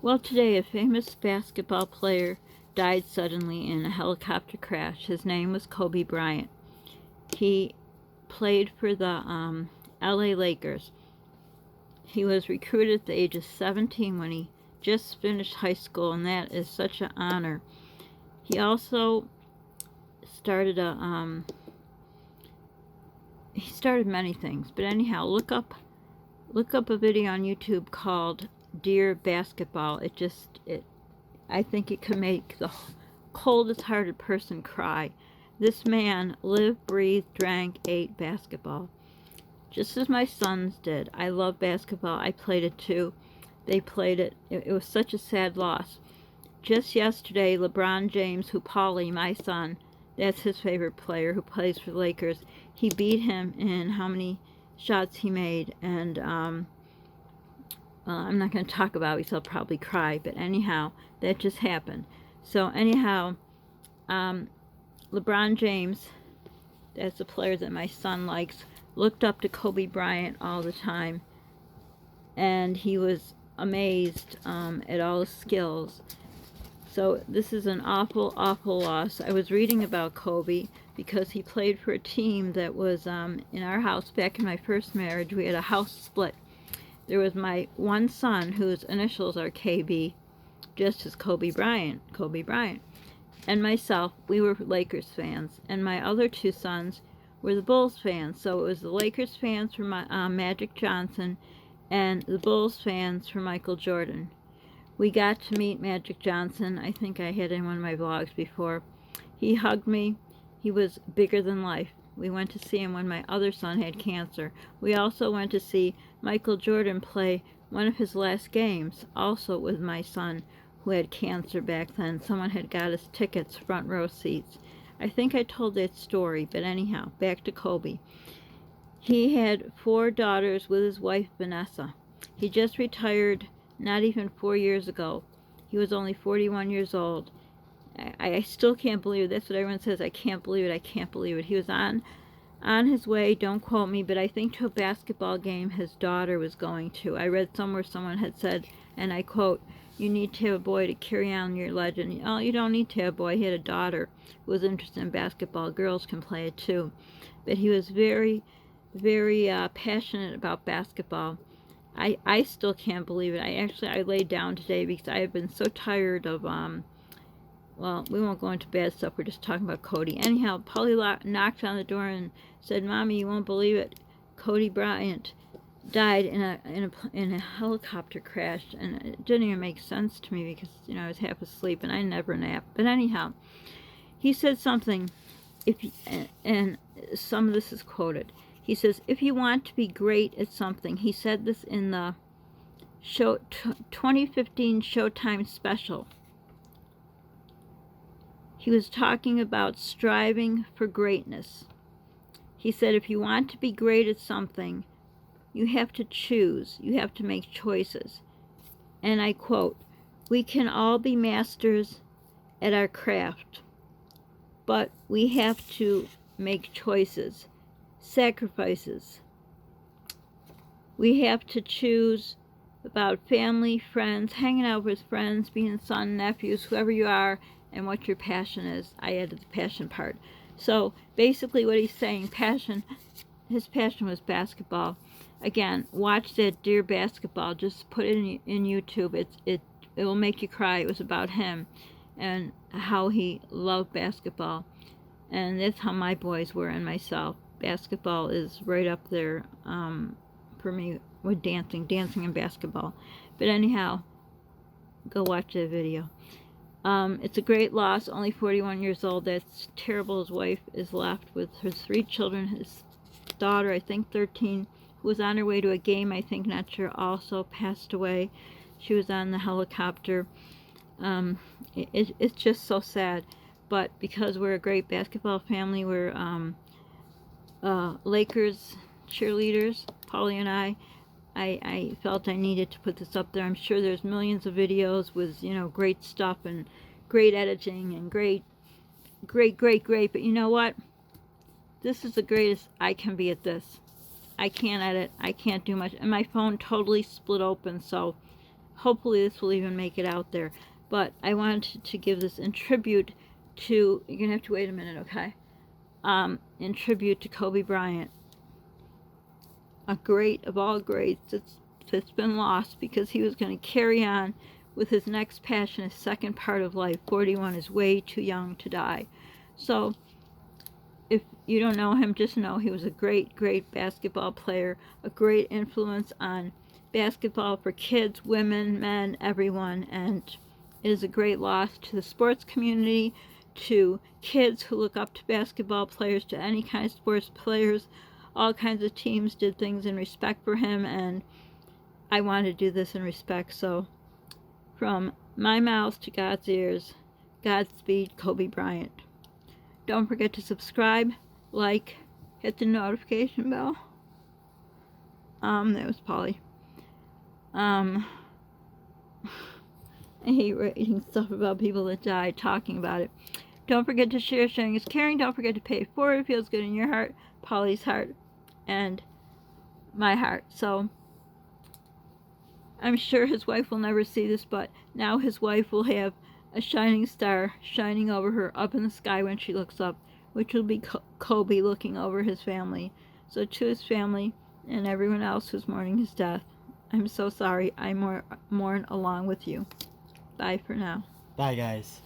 Well, today a famous basketball player died suddenly in a helicopter crash. His name was Kobe Bryant. He played for the LA Lakers. He was recruited at the age of 17 when he just finished high school, and that is such an honor. He also started he started many things, but anyhow, look up a video on YouTube called Dear Basketball. I think it could make the coldest hearted person cry. This man lived, breathed, drank, ate basketball, just as my sons did. I love basketball. I played it too. They played it. It was such a sad loss. Just yesterday, LeBron James, who Paulie, my son, that's his favorite player, who plays for the Lakers, he beat him in how many shots he made. And I'm not going to talk about it because I'll probably cry. But anyhow, that just happened. So anyhow, LeBron James, that's the player that my son likes, looked up to Kobe Bryant all the time. And he was amazed at all his skills. So this is an awful, awful loss. I was reading about Kobe because he played for a team that was in our house back in my first marriage. We had a house split. There was my one son whose initials are KB, just as Kobe Bryant, and myself. We were Lakers fans, and my other two sons were the Bulls fans. So it was the Lakers fans for Magic Johnson and the Bulls fans for Michael Jordan. We got to meet Magic Johnson. I think I had in one of my vlogs before. He hugged me. He was bigger than life. We went to see him when my other son had cancer. We also went to see Michael Jordan play one of his last games, also with my son who had cancer back then. Someone had got us tickets, front row seats. I think I told that story, but anyhow, back to Kobe. He had 4 daughters with his wife, Vanessa. He just retired not even 4 years ago. He was only 41 years old. I still can't believe it. That's what everyone says. I can't believe it. I can't believe it. He was on his way, don't quote me, but I think to a basketball game his daughter was going to. I read somewhere someone had said, and I quote, "You need to have a boy to carry on your legend." Oh, you don't need to have a boy. He had a daughter who was interested in basketball. Girls can play it too. But he was very, very passionate about basketball. I still can't believe it. I laid down today because I have been so tired of, well, we won't go into bad stuff. We're just talking about Cody. Anyhow, Polly knocked on the door and said, "Mommy, you won't believe it. Cody Bryant died in a helicopter crash." And it didn't even make sense to me because, I was half asleep and I never nap. But anyhow, he said something, and some of this is quoted. He says, "If you want to be great at something," he said this in the 2015 Showtime special. He was talking about striving for greatness. He said, if you want to be great at something, you have to choose. You have to make choices. And I quote, "We can all be masters at our craft, but we have to make choices, sacrifices. We have to choose about family, friends, hanging out with friends, being son, nephews, whoever you are, and what your passion is." I added the passion part. So basically what he's saying, his passion was basketball. Again, watch that Dear Basketball. Just put it in YouTube. It will make you cry. It was about him and how he loved basketball. And that's how my boys were and myself. Basketball is right up there for me with dancing and basketball. But anyhow, go watch that video. It's a great loss, only 41 years old. That's terrible. His wife is left with her 3 children. His daughter, I think 13, who was on her way to a game, I think, not sure, also passed away. She was on the helicopter. It's just so sad. But because we're a great basketball family, we're Lakers cheerleaders, Polly and I felt I needed to put this up there. I'm sure there's millions of videos with, great stuff and great editing and great. But you know what? This is the greatest I can be at this. I can't edit. I can't do much. And my phone totally split open, so Hopefully this will even make it out there. But I wanted to give this in tribute to, you're going to have to wait a minute, okay? In tribute to Kobe Bryant. A great of all greats that's been lost, because he was going to carry on with his next passion, his second part of life. 41 is way too young to die. So if you don't know him, just know he was a great, great basketball player, a great influence on basketball for kids, women, men, everyone, and it is a great loss to the sports community, to kids who look up to basketball players, to any kind of sports players. All kinds of teams did things in respect for him, and I want to do this in respect. So from my mouth to God's ears, Godspeed, Kobe Bryant. Don't forget to subscribe, like, hit the notification bell. That was Polly. I hate reading stuff about people that died, talking about it. Don't forget to share. Sharing is caring. Don't forget to pay it forward. It feels good in your heart, Polly's heart, and my heart. So I'm sure his wife will never see this, but now his wife will have a shining star shining over her up in the sky when she looks up, which will be Kobe looking over his family. So to his family and everyone else who's mourning his death, I'm so sorry. I mourn along with you. Bye for now. Bye, guys.